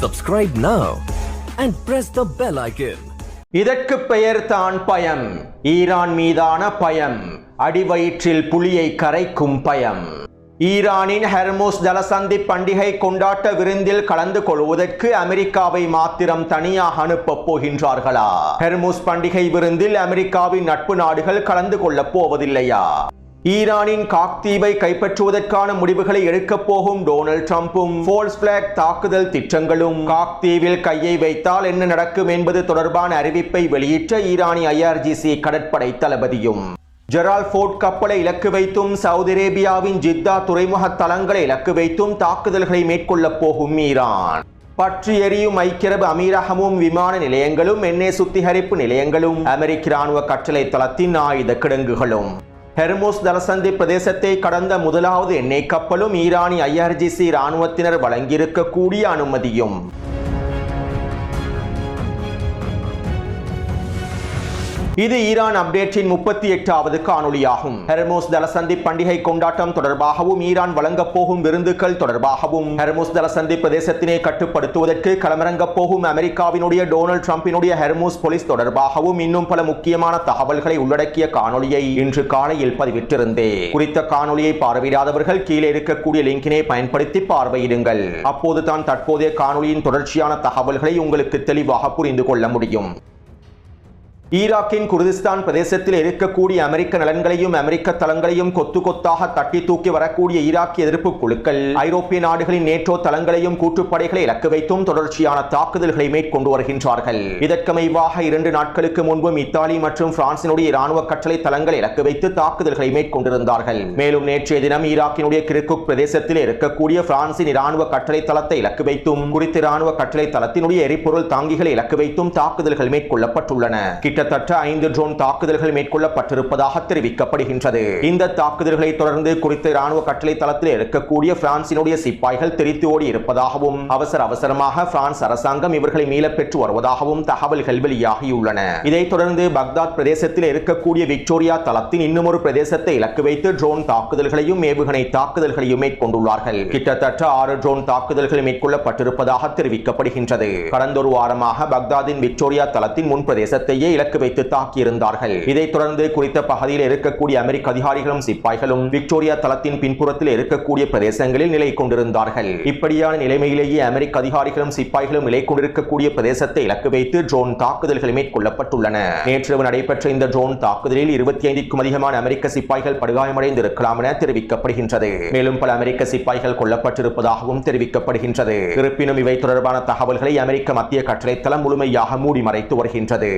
Subscribe now and press the bell icon. இதற்கு பெயர்தான் பயம். ஈரான் மீதான பயம். அடிவயிற்றில் புலியை கரைக்கும் பயம். ஈரானின் ஹெர்முஸ் ஜலசந்தி பண்டிகை கொண்டாட்ட விருந்தில் கலந்து கொள்வதற்கு அமெரிக்காவை மாத்திரம் தனியாக அனுப்பப் போகின்றார்களா? ஹெர்முஸ் பண்டிகை விருந்தில் அமெரிக்காவின் நட்பு நாடுகள் கலந்து கொள்ளப் போவதில்லையா? ஈரானின் காக்தீவை கைப்பற்றுவதற்கான முடிவுகளை எடுக்கப் போகும் டொனால்ட் ட்ரம்பும் ஃபோல்ஸ் பிளாக் தாக்குதல் திட்டங்களும் காக்தீவில் கையை வைத்தால் என்ன நடக்கும் என்பது தொடர்பான அறிவிப்பை வெளியிட்ட ஈரானிய IRGC கடற்படை தளபதியும் ஜெரால் ஃபோர்ட் கப்பலை இலக்கு வைத்தும் சவுதி அரேபியாவின் ஜித்தா துறைமுக தளங்களை இலக்கு வைத்தும் தாக்குதல்களை மேற்கொள்ளப் போகும் ஈரான். பற்றி எரியும் ஐக்கிய அரபு அமீரகமும் விமான நிலையங்களும் எண்ணெய் சுத்திகரிப்பு நிலையங்களும் அமெரிக்க ராணுவ கட்டளை தளத்தின் ஆயுத கிடங்குகளும். ஹெர்முஸ் ஜலசந்தி பிரதேசத்தை கடந்த முதலாவது எண்ணெய் கப்பலும் ஈரானிய IRGC இராணுவத்தினர் வழங்கியிருக்கக்கூடிய அனுமதியும். இது ஈரான் அப்டேட்டின் 38வது காணொளியாகும். ஹெர்முஸ் ஜலசந்தி பண்டிகை கொண்டாட்டம் தொடர்பாகவும் ஈரான் வழங்கப் போகும் விருந்துகள் தொடர்பாகவும் ஹெர்முஸ் ஜலசந்தி பிரதேசத்தினை கட்டுப்படுத்துவதற்கு களமிறங்கப் போகும் அமெரிக்காவினுடைய டொனால்ட் ட்ரம்பினுடைய ஹெர்முஸ் போலீஸ் தொடர்பாகவும் இன்னும் பல முக்கியமான தகவல்களை உள்ளடக்கிய காணொளியை இன்று காலையில் பதிவிட்டிருந்தேன். குறித்த காணொளியை பார்வையிடாதவர்கள் கீழே இருக்கக்கூடிய லிங்கினை பயன்படுத்தி பார்வையிடுங்கள். அப்போதுதான் தற்போதைய காணொளியின் தொடர்ச்சியான தகவல்களை உங்களுக்கு தெளிவாக புரிந்து கொள்ள முடியும். ஈராக்கின் குர்திஸ்தான் பிரதேசத்தில் இருக்கக்கூடிய அமெரிக்க நலன்களையும் அமெரிக்க தளங்களையும் கொத்து கொத்தாக தட்டி தூக்கி வரக்கூடிய ஈராக்கிய எதிர்ப்பு குழுக்கள் ஐரோப்பிய நாடுகளின் நேட்டோ தளங்களையும் கூட்டுப்படைகளை இலக்கு வைத்தும் தொடர்ச்சியான தாக்குதல்களை மேற்கொண்டு வருகின்றார்கள். இதற்கமைவாக 2 நாட்களுக்கு முன்பும் இத்தாலி மற்றும் பிரான்சினுடைய இராணுவ கட்டளை தளங்களை இலக்கு வைத்து தாக்குதல்களை மேற்கொண்டிருந்தார்கள். மேலும் நேற்றைய தினம் ஈராக்கினுடைய கிர்குக் பிரதேசத்தில் இருக்கக்கூடிய பிரான்சின் இராணுவ கட்டளை தளத்தை இலக்கு வைத்தும் குறித்த இராணுவ கட்டளை தளத்தினுடைய எரிபொருள் தாங்கிகளை இலக்கு வைத்தும் தாக்குதல்கள் மேற்கொள்ளப்பட்டுள்ளன. கிட்டத்தட்ட 5 ட்ரோன் தாக்குதல்கள் மேற்கொள்ளப்பட்டிருப்பதாக தெரிவிக்கப்படுகின்றது. இந்த தாக்குதல்களை தொடர்ந்து குறித்த இராணுவ கட்டளை தளத்தில் இருக்கக்கூடிய பிரான்சினுடைய சிப்பாய்கள் தெரித்து ஓடி இருப்பதாகவும் அவசரமாக பிரான்ஸ் அரசாங்கம் இவர்களை மீள பெற்று வருவதாகவும் தகவல்கள் வெளியாகியுள்ளன. இதைத் தொடர்ந்து பக்தாத் பிரதேசத்தில் இருக்கக்கூடிய விக்டோரியா தளத்தின் இன்னும் ஒரு பிரதேசத்தை இலக்கு வைத்து ட்ரோன் தாக்குதல்களையும் ஏவுகணை தாக்குதல்களையும் மேற்கொண்டுள்ளார்கள். கிட்டத்தட்ட 6 ட்ரோன் தாக்குதல்கள் மேற்கொள்ளப்பட்டிருப்பதாக தெரிவிக்கப்படுகின்றது. கடந்த ஒரு வாரமாக பக்தாதின் விக்டோரியா தளத்தின் முன் பிரதேசத்தையே இலக்கு வைத்து தாக்கியிருந்தார்கள். இதைத் தொடர்ந்து குறித்த பகுதியில் இருக்கக்கூடிய அமெரிக்க அதிகாரிகளும் சிப்பாய்களும் விக்டோரியா தளத்தின் பின்புறத்தில் இருக்கக்கூடிய பிரதேசங்களில் நிலை கொண்டிருந்தார்கள். இப்படியான நிலைமையிலேயே அமெரிக்க அதிகாரிகளும் சிப்பாய்களும் நிலை கொண்டிருக்கக்கூடிய பிரதேசத்தை இலக்கு வைத்து ட்ரோன் தாக்குதல்கள் மேற்கொள்ளப்பட்டுள்ளன. நேற்றிரவு நடைபெற்ற இந்த ட்ரோன் தாக்குதலில் 25க்கும் அதிகமான அமெரிக்க சிப்பாய்கள் படுகாயமடைந்து இருக்கலாம் என தெரிவிக்கப்படுகின்றது. மேலும் பல அமெரிக்க சிப்பாய்கள் கொல்லப்பட்டிருப்பதாகவும் தெரிவிக்கப்படுகின்றது. இருப்பினும் இவை தொடர்பான தகவல்களை அமெரிக்க மத்திய கட்டளை தளம் முழுமையாக மூடி மறைத்து வருகின்றது.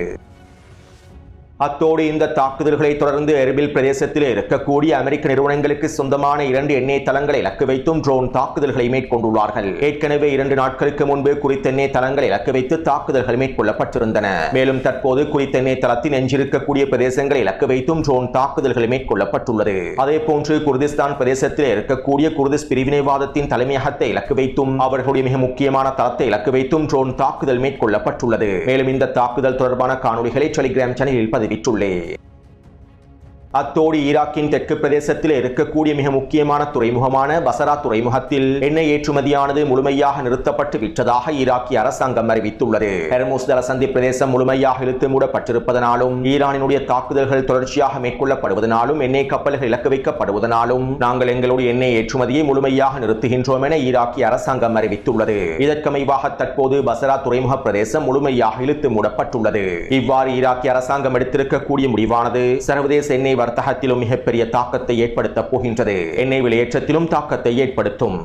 அத்தோடு இந்த தாக்குதல்களை தொடர்ந்து எர்பில் பிரதேசத்தில் இருக்கக்கூடிய அமெரிக்க நிறுவனங்களுக்கு சொந்தமான 2 எண்ணெய் தளங்களை இலக்கு வைத்தும் ட்ரோன் தாக்குதல்களை மேற்கொண்டுள்ளார்கள். ஏற்கனவே 2 நாட்களுக்கு முன்பு குறித்த எண்ணெய் தளங்களை இலக்கு வைத்து தாக்குதல்கள் மேற்கொள்ளப்பட்டிருந்தன. மேலும் தற்போது குறித்த எண்ணெய் தளத்தின் எஞ்சிருக்கக்கூடிய பிரதேசங்களை இலக்கு வைத்தும் ட்ரோன் தாக்குதல்கள் மேற்கொள்ளப்பட்டுள்ளது. அதேபோன்று குர்திஸ்தான் பிரதேசத்தில் இருக்கக்கூடிய குர்திஸ் பிரிவினைவாதத்தின் தலைமையகத்தை இலக்கு வைத்தும் அவர்களுடைய மிக முக்கியமான தளத்தை இலக்கு வைத்தும் ட்ரோன் தாக்குதல் மேற்கொள்ளப்பட்டுள்ளது. மேலும் இந்த தாக்குதல் தொடர்பான காணொளிகளை டெலிகிராம் சேனலில் பதிவிட்டுள்ளேன். அத்தோடு ஈராக்கின் தெற்கு பிரதேசத்தில் இருக்கக்கூடிய மிக முக்கியமான துறைமுகமான பசரா துறைமுகத்தில் எண்ணெய் ஏற்றுமதியானது முழுமையாக நிறுத்தப்பட்டு விட்டதாக ஈராக்கிய அரசாங்கம் அறிவித்துள்ளது. ஹெர்முஸ் ஜலசந்தி பிரதேசம் முழுமையாக இழுத்து மூடப்பட்டிருப்பதனாலும் ஈரானினுடைய தாக்குதல்கள் தொடர்ச்சியாக மேற்கொள்ளப்படுவதனாலும் எண்ணெய் கப்பல்கள் இலக்கு வைக்கப்படுவதனாலும் நாங்கள் எங்களுடைய எண்ணெய் ஏற்றுமதியை முழுமையாக நிறுத்துகின்றோம் என ஈராக்கிய அரசாங்கம் அறிவித்துள்ளது. இதற்கமைவாக தற்போது பசரா துறைமுக பிரதேசம் முழுமையாக இழுத்து மூடப்பட்டுள்ளது. இவ்வாறு ஈராக்கிய அரசாங்கம் எடுத்திருக்கக்கூடிய முடிவானது சர்வதேச எண்ணெய் வர்த்தகத்திலும் மிகப்பெரிய தாக்கத்தை ஏற்படுத்தப் போகின்றது. எண்ணெய் விலையேற்றத்திலும் தாக்கத்தை ஏற்படுத்தும்.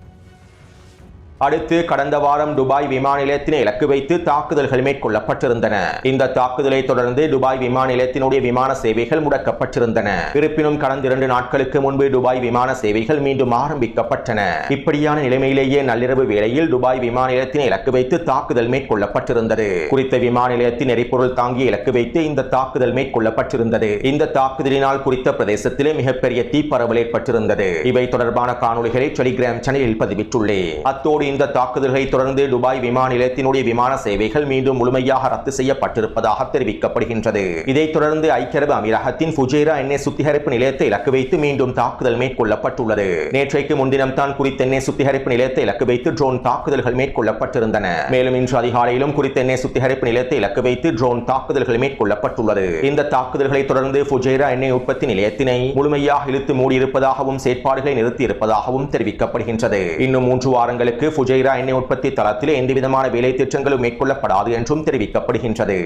அடுத்து கடந்த வாரம் துபாய் விமான நிலையத்தினை இலக்கு வைத்து தாக்குதல்கள் மேற்கொள்ளப்பட்டிருந்தன. இந்த தாக்குதலை தொடர்ந்து துபாய் விமான நிலையத்தினுடைய விமான சேவைகள் முடக்கப்பட்டிருந்தன. இருப்பினும் கடந்த 2 நாட்களுக்கு முன்பு துபாய் விமான சேவைகள் மீண்டும் ஆரம்பிக்கப்பட்டன. இப்படியான நிலைமையிலேயே நள்ளிரவு வேளையில் துபாய் விமான நிலையத்தினை இலக்கு வைத்து தாக்குதல் மேற்கொள்ளப்பட்டிருந்தது. குறித்த விமான நிலையத்தின் எரிபொருள் தாங்கிய இலக்கு வைத்து இந்த தாக்குதல் மேற்கொள்ளப்பட்டிருந்தது. இந்த தாக்குதலினால் குறித்த பிரதேசத்திலே மிகப்பெரிய தீப்பரவல் ஏற்பட்டிருந்தது. இவை தொடர்பான காணொளிகளை டெலிகிராம் சேனலில் பதிவிட்டுள்ளேன். அத்தோடு இந்த தாக்குதல்களை தொடர்ந்து துபாய் விமான நிலையத்தினுடைய விமான சேவைகள் மீண்டும் முழுமையாக ரத்து செய்யப்பட்டிருப்பதாக தெரிவிக்கப்படுகின்றது. இதைத் தொடர்ந்து ஐக்கிய அரபு அமீரகத்தின் ஃபுஜைரா எண்ணெய் சுத்திகரிப்பு நிலையத்தை இலக்கு வைத்து மீண்டும் தாக்குதல் மேற்கொள்ளப்பட்டுள்ளது. நேற்றைக்கு முன்தினம் தான் குறித்த எண்ணெய் சுத்திகரிப்பு நிலையத்தை இலக்கு வைத்து ட்ரோன் தாக்குதல்கள் மேற்கொள்ளப்பட்டிருந்தன. மேலும் இன்று அதிகாலையிலும் குறித்த எண்ணெய் சுத்திகரிப்பு நிலையத்தை இலக்கு வைத்து ட்ரோன் தாக்குதல்கள் மேற்கொள்ளப்பட்டுள்ளது. இந்த தாக்குதல்களை தொடர்ந்து ஃபுஜைரா எண்ணெய் உற்பத்தி நிலையத்தினை முழுமையாக இழுத்து மூடியிருப்பதாகவும் செயற்பாடுகளை நிறுத்தியிருப்பதாகவும் தெரிவிக்கப்படுகின்றது. இன்னும் 3 வாரங்களுக்கு ஃபுஜைரா எண்ணெய் உற்பத்தி தளத்தில் எந்தவிதமான வேலை திட்டங்களும் மேற்கொள்ளப்படாது என்றும் தெரிவிக்கப்படுகின்றது.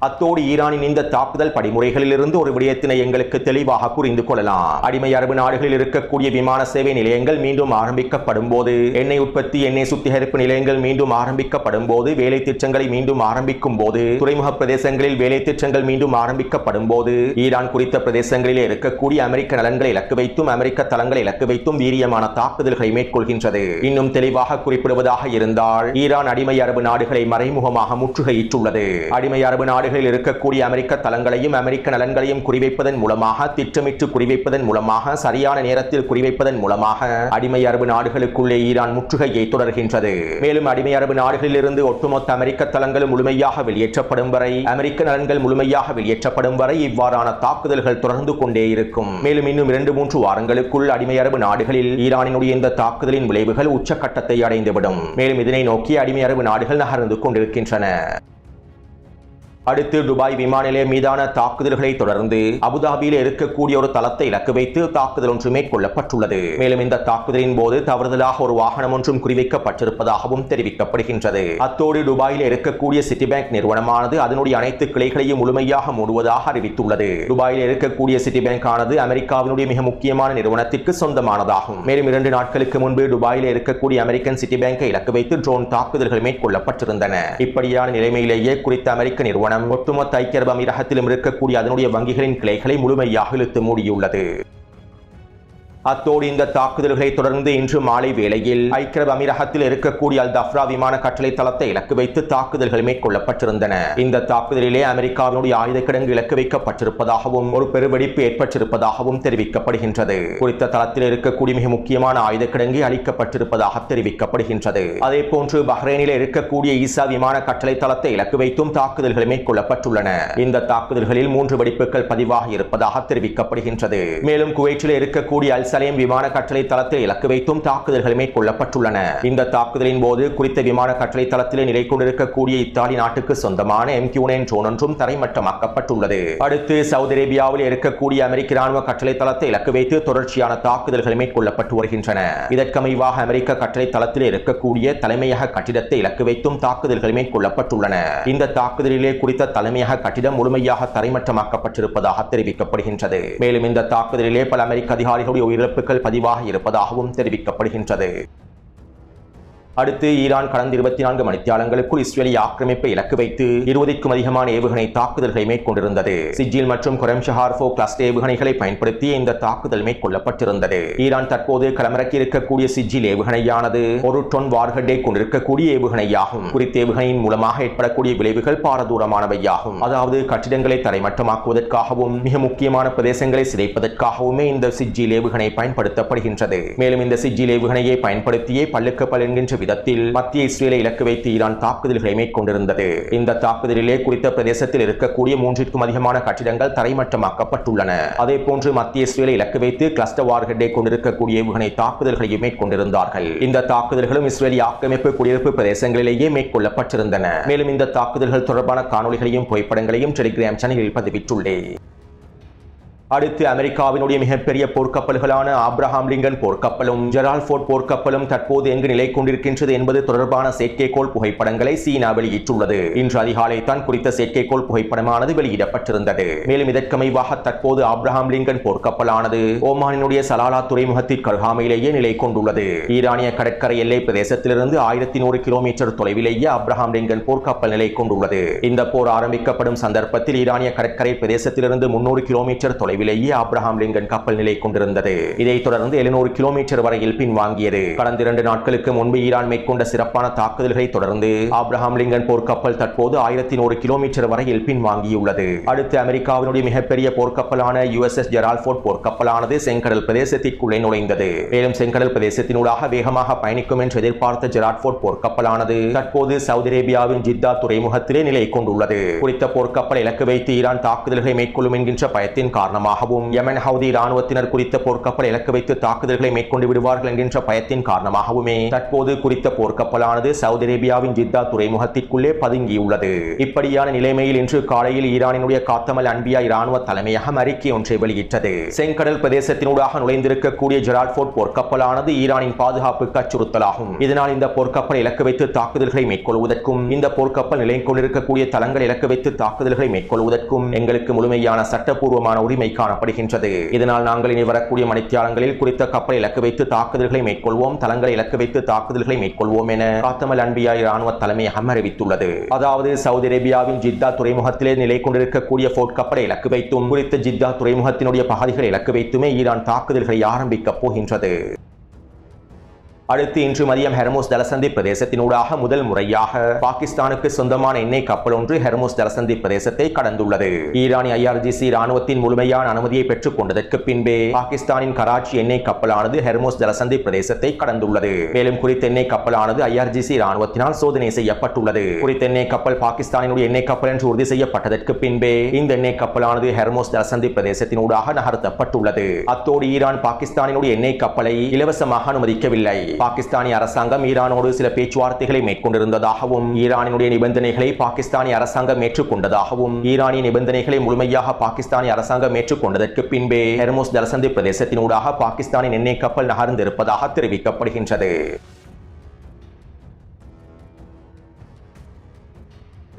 அத்தோடு ஈரானின் இந்த தாக்குதல் படிமுறைகளிலிருந்து ஒரு விடயத்தினை எங்களுக்கு தெளிவாக புரிந்து கொள்ளலாம். அடிமை அரபு நாடுகளில் இருக்கக்கூடிய விமான சேவை நிலையங்கள் மீண்டும் ஆரம்பிக்கப்படும் போது, எண்ணெய் உற்பத்தி எண்ணெய் சுத்திகரிப்பு நிலையங்கள் மீண்டும் ஆரம்பிக்கப்படும் போது, வேலை திட்டங்களை மீண்டும் ஆரம்பிக்கும் போது, துறைமுக பிரதேசங்களில் வேலை திட்டங்கள் மீண்டும் ஆரம்பிக்கப்படும் போது, ஈரான் குறித்த பிரதேசங்களில் இருக்கக்கூடிய அமெரிக்க நலன்களை இலக்கு வைத்தும் அமெரிக்க தளங்களை இலக்கு வைத்தும் வீரியமான தாக்குதல்களை மேற்கொள்கின்றது. இன்னும் தெளிவாக குறிப்பிடுவதாக இருந்தால், ஈரான் அடிமை அரபு நாடுகளை மறைமுகமாக முற்றுகையிட்டுள்ளது. அடிமை அரபு நாடுகள் இருக்கக்கூடிய அமெரிக்க தளங்களையும் அமெரிக்க நலன்களையும் குறிவைப்பதன் மூலமாக, திட்டமிட்டு குறிவைப்பதன் மூலமாக, சரியான நேரத்தில் குறிவைப்பதன் மூலமாக அடிமை அரபு நாடுகளுக்குள்ளே ஈரான் முற்றுகையை தொடர்கின்றது. மேலும் அடிமை அரபு நாடுகளில் இருந்து ஒட்டுமொத்த அமெரிக்க தளங்களும் முழுமையாக வெளியேற்றப்படும் வரை, அமெரிக்க நலன்கள் முழுமையாக வெளியேற்றப்படும் வரை இவ்வாறான தாக்குதல்கள் தொடர்ந்து கொண்டே இருக்கும். மேலும் இன்னும் 2-3 வாரங்களுக்குள் அடிமை அரபு நாடுகளில் ஈரானினுடைய இந்த தாக்குதலின் விளைவுகள் உச்சக்கட்டத்தை அடைந்துவிடும். மேலும் இதனை நோக்கி அடிமை அரபு நாடுகள் நகர்ந்து கொண்டிருக்கின்றன. அடுத்து துபாய் விமான நிலையம் மீதான தாக்குதல்களை தொடர்ந்து அபுதாபியில் இருக்கக்கூடிய ஒரு தளத்தை இலக்கு வைத்து தாக்குதல் ஒன்று மேற்கொள்ளப்பட்டுள்ளது. மேலும் இந்த தாக்குதலின் போது தவறுதலாக ஒரு வாகனம் ஒன்றும் குறிவைக்கப்பட்டிருப்பதாகவும் தெரிவிக்கப்படுகின்றது. அத்தோடு துபாயில் இருக்கக்கூடிய சிட்டி பேங்க் நிறுவனமானது அதனுடைய அனைத்து கிளைகளையும் முழுமையாக மூடுவதாக அறிவித்துள்ளது. துபாயில் இருக்கக்கூடிய சிட்டி பேங்க் ஆனது அமெரிக்காவினுடைய மிக முக்கியமான நிறுவனத்திற்கு சொந்தமானதாகும். மேலும் 2 நாட்களுக்கு முன்பு துபாயில் இருக்கக்கூடிய அமெரிக்கன் சிட்டி பேங்கை இலக்கு வைத்து ட்ரோன் தாக்குதல்கள் மேற்கொள்ளப்பட்டிருந்தன. இப்படியான நிலைமையிலேயே குறித்த அமெரிக்க நிறுவனம் ஒட்டுமொத்த ஐக்கிய அரபு அமீரகத்திலும் இருக்கக்கூடிய அதனுடைய வங்கிகளின் கிளைகளை முழுமையாக இழுத்து மூடியுள்ளது. அத்தோடு இந்த தாக்குதல்களை தொடர்ந்து இன்று மாலை வேளையில் ஐக்கிய அரபு அமீரகத்தில் இருக்கக்கூடிய அல் தஃப்ரா விமான கட்டளை தளத்தை இலக்கு வைத்து தாக்குதல்கள் மேற்கொள்ளப்பட்டிருந்தன. இந்த தாக்குதலிலே அமெரிக்காவினுடைய ஆயுத கிடங்கு இலக்கு வைக்கப்பட்டிருப்பதாகவும் ஒரு பெருவெடிப்பு ஏற்பட்டிருப்பதாகவும் தெரிவிக்கப்படுகின்றது. குறித்த தளத்தில் இருக்கக்கூடிய மிக முக்கியமான ஆயுத கிடங்கு அளிக்கப்பட்டிருப்பதாக தெரிவிக்கப்படுகின்றது. அதே போன்று பஹ்ரைனில் இருக்கக்கூடிய ஈசா விமான கட்டளை தளத்தை இலக்கு வைத்தும் தாக்குதல்கள் மேற்கொள்ளப்பட்டுள்ளன. இந்த தாக்குதல்களில் 3 வெடிப்புகள் பதிவாகி இருப்பதாக தெரிவிக்கப்படுகின்றது. மேலும் குவைட்டில் இருக்கக்கூடிய அல் சலேம் விமான கட்டளை தளத்தில் இலக்கு வைத்தும் தாக்குதல்கள் மேற்கொள்ளப்பட்டுள்ளன. இந்த தாக்குதலின் போது குறித்த விமான கட்டளை தளத்திலே நிலை கொண்டிருக்கக்கூடிய இத்தாலி நாட்டுக்கு சொந்தமான MQ-9 ட்ரோன் ஒன்றும் தரைமட்டமாக்கப்பட்டுள்ளது. அடுத்து சவுதி அரேபியாவில் இருக்கக்கூடிய அமெரிக்க ராணுவ கட்டளை தளத்தை இலக்கு வைத்து தொடர்ச்சியான தாக்குதல்கள் மேற்கொள்ளப்பட்டு வருகின்றன. இதற்கமைவாக அமெரிக்க கட்டளை தளத்தில் இருக்கக்கூடிய தலைமையக கட்டிடத்தை இலக்கு வைத்தும் தாக்குதல்கள் மேற்கொள்ளப்பட்டுள்ளன. இந்த தாக்குதலிலே குறித்த தலைமையக கட்டிடம் முழுமையாக தரைமட்டமாக்கப்பட்டிருப்பதாக தெரிவிக்கப்படுகின்றது. மேலும் இந்த தாக்குதலிலே பல அமெரிக்க அதிகாரிகளுடைய உயிரிழப்புகள் பதிவாகி இருப்பதாகவும் தெரிவிக்கப்படுகின்றது. அடுத்து ஈரான் கடந்த 24 மணித்தியாலங்களுக்குள் இஸ்ரேலிய ஆக்கிரமிப்பை இலக்கு வைத்து 20க்கும் அதிகமான ஏவுகணை தாக்குதல்களை மேற்கொண்டிருந்தது. சிஜில் மற்றும் கொரம்ஷஹார் 4 கிளஸ்டர் ஏவுகணைகளை பயன்படுத்தி இந்த தாக்குதல் மேற்கொள்ளப்பட்டிருந்தது. ஈரான் தற்போது களமிறக்கி இருக்கக்கூடிய சிஜில் ஏவுகணையானது 1 டன் வார்ஹெட்டை கொண்டிருக்கக்கூடிய ஏவுகணையாகும். குறித்த ஏவுகணையின் மூலமாக ஏற்படக்கூடிய விளைவுகள் பாரதூரமானவையாகும். அதாவது கட்டிடங்களை தரைமட்டமாக்குவதற்காகவும் மிக முக்கியமான பிரதேசங்களை சிதைப்பதற்காகவுமே இந்த சிஜில் ஏவுகணை பயன்படுத்தப்படுகின்றது. மேலும் இந்த சிஜில் ஏவுகணையை பயன்படுத்தியே பல்லுக்கு பல் என்கின்ற விதத்தில் மத்திய இஸ்ரேலை இலக்கு வைத்து ஈரான் தாக்குதல்களை மேற்கொண்டிருந்தது. இந்த தாக்குதலிலே குறித்த பிரதேசத்தில் இருக்கக்கூடிய 3க்கும் அதிகமான கட்டிடங்கள் தரைமட்டமாக்கப்பட்டுள்ளன. அதே போன்று மத்திய இஸ்ரேலை இலக்கு வைத்து கிளஸ்டர் வார்ஹெட்டை கொண்டிருக்கக்கூடிய ஏவுகணை தாக்குதல்களையும் மேற்கொண்டிருந்தார்கள். இந்த தாக்குதல்களும் இஸ்ரேலிய ஆக்கிரமிப்பு குடியிருப்பு பிரதேசங்களிலேயே மேற்கொள்ளப்பட்டிருந்தன. மேலும் இந்த தாக்குதல்கள் தொடர்பான காணொலிகளையும் புகைப்படங்களையும் டெலிகிராம் சேனலில் பதிவிட்டுள்ளேன். அடுத்து அமெரிக்காவினுடைய மிகப்பெரிய போர்க்கப்பல்களான ஆப்ரஹாம் லிங்கன் போர்க்கப்பலும் ஜெரால்ட் ஃபோர்ட் போர்க்கப்பலும் தற்போது எங்கு நிலை கொண்டிருக்கின்றது என்பது தொடர்பான செயற்கைக்கோள் புகைப்படங்களை சீனா வெளியிட்டுள்ளது. இன்று அதிகாலை தான் குறித்த செயற்கைக்கோள் புகைப்படமானது வெளியிடப்பட்டிருந்தது. மேலும் இதற்கமைவாக தற்போது ஆப்ரஹாம் லிங்கன் போர்க்கப்பலானது ஓமானினுடைய சலாலா துறைமுகத்திற்கு அருகாமையிலேயே நிலை கொண்டுள்ளது. ஈரானிய கடற்கரை எல்லை பிரதேசத்திலிருந்து 1100 கிலோமீட்டர் தொலைவிலேயே ஆப்ரஹாம் லிங்கன் போர்க்கப்பல் நிலை கொண்டுள்ளது. இந்த போர் ஆரம்பிக்கப்படும் சந்தர்ப்பத்தில் ஈரானிய கடற்கரை பிரதேசத்திலிருந்து 300 கிலோமீட்டர் தொலைவில் தொலைவிலேயே ஆப்ரஹாம் லிங்கன் கப்பல் நிலை கொண்டிருந்தது. இதைத் தொடர்ந்து 700 கிலோமீட்டர் வரையில் பின்வாங்கியது. கடந்த 2 நாட்களுக்கு முன்பு ஈரான் மேற்கொண்ட சிறப்பான தாக்குதல்களை தொடர்ந்து ஆப்ரஹாம் லிங்கன் போர்க்கப்பல் தற்போது 1100 கிலோமீட்டர் வரையில் பின்வாங்கியுள்ளது. அடுத்து அமெரிக்காவினுடைய மிகப்பெரிய போர்க்கப்பலான USS ஜெரால்ட் ஃபோர்ட் போர்க்கப்பலானது செங்கடல் பிரதேசத்திற்குள்ளே நுழைந்தது. மேலும் செங்கடல் பிரதேசத்தினூடாக வேகமாக பயணிக்கும் என்று எதிர்பார்த்த ஜெரால்ட் ஃபோர்ட் போர்க்கப்பலானது தற்போது சவுதி அரேபியாவின் ஜித்தா துறைமுகத்திலே நிலை கொண்டுள்ளது. குறித்த போர்க்கப்பல் இலக்கு வைத்து ஈரான் தாக்குதல்களை மேற்கொள்ளும் என்கின்ற பயத்தின் காரணமாகவும் யமன் ஹவுதி இராணுவத்தினர் குறித்த போர்க்கப்பல் இலக்கு வைத்து தாக்குதல்களை மேற்கொண்டு விடுவார்கள் என்கின்ற பயத்தின் காரணமாகவுமே தற்போது குறித்த போர்க்கப்பலானது சவுதி அரேபியாவின் ஜித்தா துறைமுகத்திற்குள்ளே பதுங்கியுள்ளது. இப்படியான நிலைமையில் இன்று காலையில் ஈரானினுடைய காத்தமல் அன்பியா இராணுவ தலைமையகம் அறிக்கை ஒன்றை வெளியிட்டது. செங்கடல் பிரதேசத்தினூடாக நுழைந்திருக்கக்கூடிய ஜெரால்ட் ஃபோர்ட் போர்க்கப்பலானது ஈரானின் பாதுகாப்புக்கு அச்சுறுத்தலாகும். இதனால் இந்த போர்க்கப்பல் இலக்கு வைத்து தாக்குதல்களை மேற்கொள்வதற்கும் இந்த போர்க்கப்பல் நிலை கொண்டிருக்கக்கூடிய தளங்கள் இலக்கு வைத்து தாக்குதல்களை மேற்கொள்வதற்கும் எங்களுக்கு முழுமையான சட்டப்பூர்வமான உரிமை காணப்படுகின்றது. இதனால் நாங்கள் இனி வரக்கூடிய மணித்தியாலங்களில் குறித்த கப்பலை இலக்கு வைத்து தாக்குதல்களை மேற்கொள்வோம், தளங்களை இலக்கு வைத்து தாக்குதல்களை மேற்கொள்வோம் என காத்தமல் அன்பியா இராணுவ தலைமையகம் அறிவித்துள்ளது. அதாவது சவுதி அரேபியாவின் ஜித்தா துறைமுகத்திலே நிலை கொண்டிருக்கக்கூடிய ஃபோர்ட் கப்பலை இலக்கு வைத்தும் குறித்த ஜித்தா துறைமுகத்தினுடைய பகுதிகளை இலக்கு வைத்துமே ஈரான் தாக்குதல்களை ஆரம்பிக்கப் போகின்றது. அடுத்து இன்று மதியம் ஹெர்முஸ் ஜலசந்தி பிரதேசத்தினூடாக முதல் முறையாக பாகிஸ்தானுக்கு சொந்தமான எண்ணெய் கப்பல் ஒன்று ஹெர்முஸ் ஜலசந்தி பிரதேசத்தை கடந்துள்ளது. ஈரானிய IRGC இராணுவத்தின் முழுமையான அனுமதியை பெற்றுக் கொண்டதற்கு பின்பே பாகிஸ்தானின் கராச்சி எண்ணெய் கப்பலானது ஹெர்முஸ் ஜலசந்தி பிரதேசத்தை கடந்துள்ளது. மேலும் குறித்த எண்ணெய் கப்பலானது IRGC இராணுவத்தினால் சோதனை செய்யப்பட்டுள்ளது. குறித்த எண்ணெய் கப்பல் பாகிஸ்தானினுடைய எண்ணெய் கப்பல் என்று உறுதி செய்யப்பட்டதற்கு பின்பே இந்த எண்ணெய் கப்பலானது ஹெர்முஸ் ஜலசந்தி பிரதேசத்தினூடாக நகர்த்தப்பட்டுள்ளது. அத்தோடு ஈரான் பாகிஸ்தானினுடைய எண்ணெய் கப்பலை இலவசமாக அனுமதிக்கவில்லை. பாகிஸ்தானிய அரசாங்கம் ஈரானோடு சில பேச்சுவார்த்தைகளை மேற்கொண்டிருந்ததாகவும் ஈரானினுடைய நிபந்தனைகளை பாகிஸ்தானிய அரசாங்கம் ஏற்றுக்கொண்டதாகவும் ஈரானிய நிபந்தனைகளை முழுமையாக பாகிஸ்தானிய அரசாங்கம் ஏற்றுக்கொண்டதற்கு பின்பே ஹெர்முஸ் ஜலசந்தி பிரதேசத்தினூடாக பாகிஸ்தானின் எண்ணெய் கப்பல் நகர்ந்திருப்பதாக தெரிவிக்கப்படுகின்றது.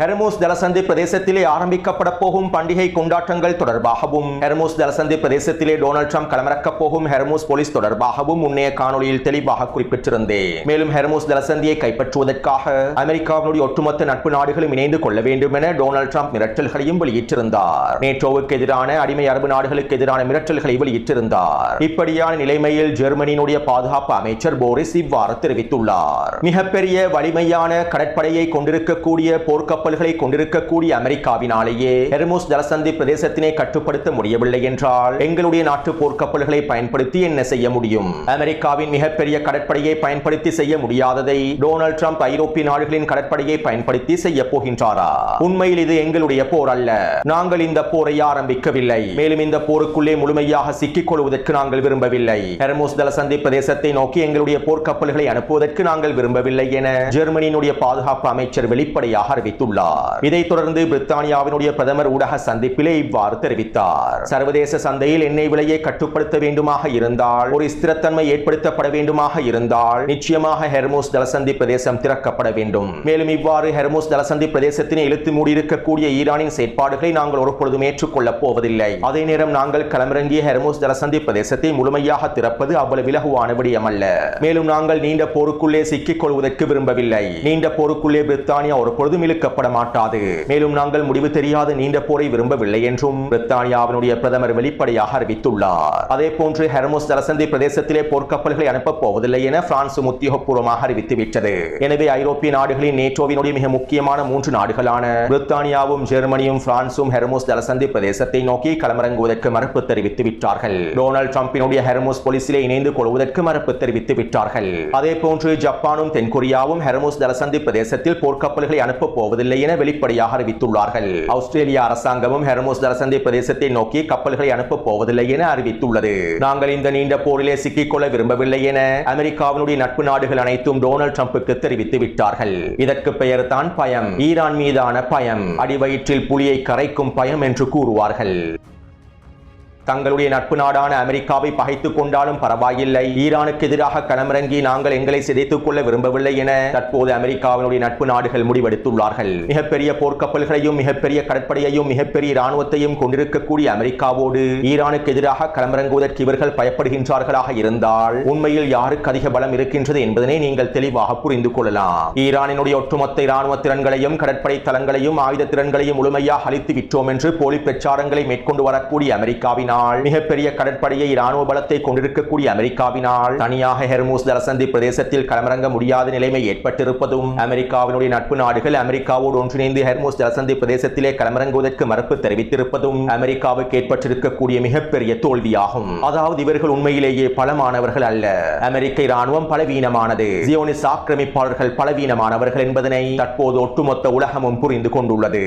ஹெர்முஸ் ஜலசந்தி பிரதேசத்திலே ஆரம்பிக்கப்பட போகும் பண்டிகை கொண்டாட்டங்கள் தொடர்பாகவும் ஹெர்முஸ் ஜலசந்தி பிரதேசத்திலே டொனால்ட் ட்ரம்ப் களமிறக்கப் போகும் ஹெர்முஸ் போலீஸ் தொடர்பாகவும் முன்னைய காணொலியில் தெளிவாக குறிப்பிட்டிருந்தேன். மேலும் ஹெர்முஸ் ஜலசந்தியை கைப்பற்றுவதற்காக அமெரிக்காவினுடைய ஒட்டுமொத்த நட்பு நாடுகளும் இணைந்து கொள்ள வேண்டும் என டொனால்ட் ட்ரம்ப் மிரட்டல்களையும் வெளியிட்டிருந்தார். நேட்டோவுக்கு எதிரான அடிமை அரபு நாடுகளுக்கு எதிரான மிரட்டல்களை வெளியிட்டிருந்தார். இப்படியான நிலைமையில் ஜெர்மனியினுடைய பாதுகாப்பு அமைச்சர் போரிஸ் இவ்வாறு தெரிவித்துள்ளார். மிகப்பெரிய வலிமையான கடற்படையை கொண்டிருக்கக்கூடிய போர்க்கப்பல் கொண்டிருக்கக்கூடிய அமெரிக்காவினாலேயே ஹெர்முஸ் ஜலசந்தி பிரதேசத்தினை கட்டுப்படுத்த முடியவில்லை என்றால் எங்களுடைய நாட்டு போர்க்கப்பல்களை பயன்படுத்தி என்ன செய்ய முடியும்? அமெரிக்காவின் மிகப்பெரிய கடற்படையை பயன்படுத்தி செய்ய முடியாததை டொனால்ட் ட்ரம்ப் ஐரோப்பிய நாடுகளின் கடற்படையை பயன்படுத்தி செய்ய போகின்றாரா? உண்மையில் இது எங்களுடைய போர் அல்ல. நாங்கள் இந்த போரை ஆரம்பிக்கவில்லை. மேலும் இந்த போருக்குள்ளே முழுமையாக சிக்கிக் கொள்வதற்கு நாங்கள் விரும்பவில்லை. ஹெர்முஸ் ஜலசந்தி பிரதேசத்தை நோக்கி எங்களுடைய போர்க்கப்பல்களை அனுப்புவதற்கு நாங்கள் விரும்பவில்லை என ஜெர்மனியினுடைய பாதுகாப்பு அமைச்சர் வெளிப்படையாக அறிவித்துள்ளார். இதைத் தொடர்ந்து பிரித்தானியாவினுடைய பிரதமர் ஊடக சந்திப்பிலே இவ்வாறு தெரிவித்தார். சர்வதேச சந்தையில் எண்ணெய் விலையை கட்டுப்படுத்த வேண்டுமாக இருந்தால், ஒரு ஸ்திரத்தன்மை ஏற்படுத்தப்பட வேண்டுமாக இருந்தால் நிச்சயமாக ஹெர்முஸ் ஜலசந்தி பிரதேசம் திறக்கப்பட வேண்டும். மேலும் இவ்வாறு ஹெர்முஸ் ஜலசந்தி பிரதேசத்தினை இழுத்து மூடியிருக்கக்கூடிய ஈரானின் செயற்பாடுகளை நாங்கள் ஒருபொழுதும் ஏற்றுக்கொள்ளப் போவதில்லை. அதே நேரம் நாங்கள் களமிறங்கிய ஹெர்முஸ் ஜலசந்தி பிரதேசத்தை முழுமையாக திறப்பது அவ்வளவு இலகுவான விடயம் அல்ல. மேலும் நாங்கள் நீண்ட போருக்குள்ளே சிக்கிக் கொள்வதற்கு விரும்பவில்லை. நீண்ட போருக்குள்ளே பிரித்தானியா ஒருபொழுதும் இழுக்கப்பட மாட்டாது. மேலும் நாங்கள் முடிவு தெரியாத நீண்ட போரை விரும்பவில்லை என்றும் பிரித்தானியாவினுடைய பிரதமர் வெளிப்படையாக அறிவித்துள்ளார். அதே போன்று ஹெர்முஸ் ஜலசந்தி பிரதேசத்திலே போர்க்கப்பல்களை அனுப்பப் போவதில்லை என பிரான்சும் உத்தியோகபூர்வமாக அறிவித்துவிட்டது. எனவே ஐரோப்பிய நாடுகளின் நேட்டோவினுடைய மிக முக்கியமான 3 நாடுகளான பிரித்தானியாவும் ஜெர்மனியும் பிரான்சும் ஹெர்முஸ் ஜலசந்தி பிரதேசத்தை நோக்கி களமிறங்குவதற்கு மறுப்பு தெரிவித்து விட்டார்கள். டொனால்ட் ட்ரம்பினுடைய ஹெர்முஸ் போலீசிலே இணைந்து கொள்வதற்கு மறுப்பு தெரிவித்து விட்டார்கள். அதே போன்று ஜப்பானும் தென்கொரியாவும் ஹெர்முஸ் ஜலசந்தி பிரதேசத்தில் போர்க்கப்பல்களை அனுப்பப் போவதில்லை என வெளிப்படையாக அறிவித்துள்ளார்கள். ஆஸ்திரேலிய அரசாங்கமும் ஹெர்முஸ் ஜலசந்தி பிரதேசத்தை நோக்கி கப்பல்களை அனுப்பப் போவதில்லை என அறிவித்துள்ளது. நாங்கள் இந்த நீண்ட போரிலே சிக்கிக்கொள்ள விரும்பவில்லை என அமெரிக்காவினுடைய நட்பு நாடுகள் அனைத்தும் டொனால்ட் ட்ரம்புக்கு தெரிவித்து விட்டார்கள். இதற்கு பெயர் தான் பயம். ஈரான் மீதான பயம். அடிவயிற்றில் புலியை கரைக்கும் பயம் என்று கூறுவார்கள். தங்களுடைய நட்பு நாடான அமெரிக்காவை பகைத்துக் கொண்டாலும் பரவாயில்லை, ஈரானுக்கு எதிராக களமிறங்கி நாங்கள் எங்களை சிதைத்துக் கொள்ள விரும்பவில்லை என தற்போது அமெரிக்காவினுடைய நட்பு நாடுகள் முடிவெடுத்துள்ளார்கள். மிகப்பெரிய போர்க்கப்பல்களையும் மிகப்பெரிய கடற்படையையும் மிகப்பெரிய இராணுவத்தையும் கொண்டிருக்கக்கூடிய அமெரிக்காவோடு ஈரானுக்கு எதிராக களமிறங்குவதற்கு இவர்கள் பயப்படுகின்றார்களாக இருந்தால் உண்மையில் யாருக்கு அதிக பலம் இருக்கின்றது என்பதனை நீங்கள் தெளிவாக புரிந்து கொள்ளலாம். ஈரானினுடைய ஒட்டுமொத்த இராணுவ திறன்களையும் கடற்படை தளங்களையும் ஆயுத திறன்களையும் முழுமையாக அழித்து விட்டோம் என்று போலி பிரச்சாரங்களை மேற்கொண்டு வரக்கூடிய அமெரிக்காவினால் அமெரிக்காவினால் மிகப்பெரிய கடற்படையை இராணுவ பலத்தை கொண்டிருக்கக்கூடிய அமெரிக்காவினால் தனியாக ஹெர்மூஸ் ஜலசந்தி பிரதேசத்தில் களமிறங்க முடியாத நிலைமை ஏற்பட்டிருப்பதும் அமெரிக்காவினுடைய நட்பு நாடுகள் அமெரிக்காவோடு ஒன்றிணைந்து ஹெர்மூஸ் ஜலசந்தி பிரதேசத்திலே களமிறங்குவதற்கு மறுப்பு தெரிவித்திருப்பதும் அமெரிக்காவுக்கு ஏற்பட்டிருக்கக்கூடிய மிகப்பெரிய தோல்வியாகும். அதாவது இவர்கள் உண்மையிலேயே பலமானவர்கள் அல்ல. அமெரிக்க இராணுவம் பலவீனமானது, ஜியோனிஸ்ட் ஆக்கிரமிப்பாளர்கள் பலவீனமானவர்கள் என்பதனை தற்போது ஒட்டுமொத்த உலகமும் புரிந்து கொண்டுள்ளது.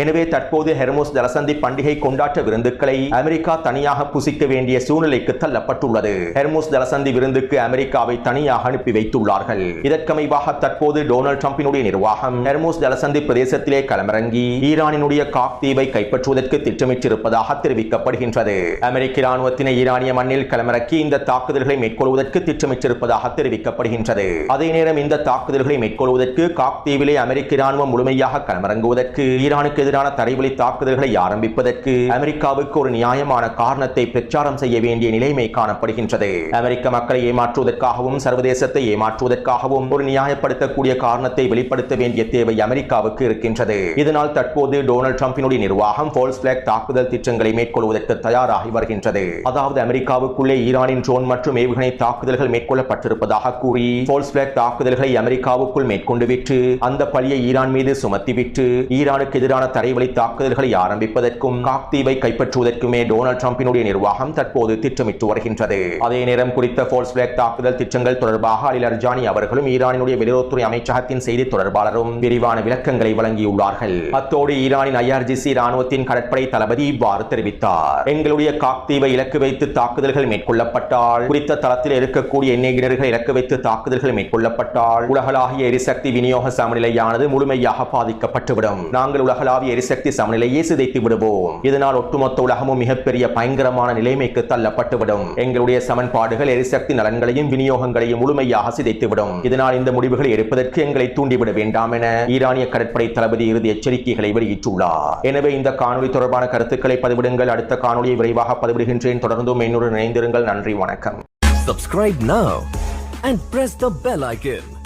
எனவே தற்போது ஹெர்மூஸ் ஜலசந்தி பண்டிகை கொண்டாட்ட விருந்துகளை அமெரிக்கா தனியாக புசிக்க வேண்டிய சூழ்நிலைக்கு தள்ளப்பட்டுள்ளது. ஹெர்மூஸ் ஜலசந்தி விருந்துக்கு அமெரிக்காவை தனியாக அனுப்பி வைத்துள்ளார்கள். இதற்கமைவாக தற்போது டொனால்ட் ட்ரம்பினுடைய நிர்வாகம் ஹெர்மூஸ் ஜலசந்தி பிரதேசத்திலே களமிறங்கி ஈரானினுடைய காக் தீவை கைப்பற்றுவதற்கு திட்டமிட்டிருப்பதாக தெரிவிக்கப்படுகின்றது. அமெரிக்க இராணுவத்தினை ஈரானிய மண்ணில் களமிறக்கி இந்த தாக்குதல்களை மேற்கொள்வதற்கு திட்டமிட்டிருப்பதாக தெரிவிக்கப்படுகின்றது. அதே நேரம் இந்த தாக்குதல்களை மேற்கொள்வதற்கு காக் தீவிலே அமெரிக்க இராணுவம் முழுமையாக களமிறங்குவதற்கு ஈரானுக்கு எதிரான தரைவழி தாக்குதல்களை ஆரம்பிப்பதற்கு அமெரிக்காவுக்கு ஒரு நியாயமான காரணத்தை பிரச்சாரம் செய்ய வேண்டிய நிலைமை காணப்படுகின்றது. அமெரிக்க மக்களை ஏமாற்றுவதற்காகவும் சர்வதேசத்தை ஏமாற்றுவதற்காகவும் ஒரு நியாயப்படுத்தக்கூடிய காரணத்தை வெளிப்படுத்த வேண்டிய தேவை அமெரிக்காவுக்கு இருக்கின்றது. இதனால் தற்போது டொனால்ட் ட்ரம்பினுடைய நிர்வாகம் ஃபால்ஸ் பிளாக் தாக்குதல் திட்டங்களை மேற்கொள்வதற்கு தயாராகி வருகின்றது. அதாவது அமெரிக்காவுக்குள்ளே ஈரானின் ட்ரோன் மற்றும் ஏவுகணை தாக்குதல்கள் மேற்கொள்ளப்பட்டிருப்பதாக கூறி ஃபால்ஸ் பிளாக் தாக்குதல்களை அமெரிக்காவுக்குள் மேற்கொண்டு விட்டு அந்த பழியை ஈரான் மீது சுமத்திவிட்டு ஈரானுக்கு எதிரான தரைவழி தாக்குதல்களை ஆரம்பிப்பதற்கும் காக் தீவை கைப்பற்றுவதற்குமே டொனால்ட் ட்ரம்பினுடைய நிர்வாகம் தற்போது திட்டமிட்டு வருகின்றது. அதே நேரம் குறித்த ஃபால்ஸ் பிளாக் தாக்குதல் திட்டங்கள் தொடர்பாக அலி லர்ஜானி அவர்களும் ஈரானினுடைய வெளியுறவுத்துறை அமைச்சகத்தின் செய்தி தொடர்பாளரும் விரிவான விளக்கங்களை வழங்கியுள்ளார்கள். அத்தோடு ஈரானின் IRGC இராணுவத்தின் கடற்படை தளபதி இவ்வாறு தெரிவித்தார். எங்களுடைய காக் தீவை இலக்கு வைத்து தாக்குதல்கள் மேற்கொள்ளப்பட்டால், குறித்த தளத்தில் இருக்கக்கூடிய எண்ணெய் கிணறுகளை இலக்கு வைத்து தாக்குதல்கள் மேற்கொள்ளப்பட்டால் உலகளாகிய எரிசக்தி விநியோக சமநிலையானது முழுமையாக பாதிக்கப்பட்டுவிடும். நாங்கள் உலகளாவிய எரிசக்தி சமநிலையை சிதைத்து விடுவோம். இதனால் ஒட்டுமொத்த உலகமும் மிகப்பெரிய பயங்கரமான நிலைமைக்கு தள்ளப்பட்டுவிடும். எங்களுடைய சமன்பாடுகள் எரிசக்தி நலன்களையும் விநியோகங்களையும் முழுமையாக சிதைத்துவிடும். இதனால் இந்த முடிவுகளை எடுப்பதற்கு எங்களை தூண்டிவிட வேண்டாம் என ஈரானிய கடற்படை தளபதி இறுதி எச்சரிக்கைகளை வெளியிட்டுள்ளார். எனவே இந்த காணொலி தொடர்பான கருத்துக்களை பதிவிடுங்கள். அடுத்த காணொலியை விரைவாக பதிவிடுகின்றேன். தொடர்ந்தும் என்னுடன் இணைந்திருங்கள். நன்றி, வணக்கம். Subscribe now and press the bell icon.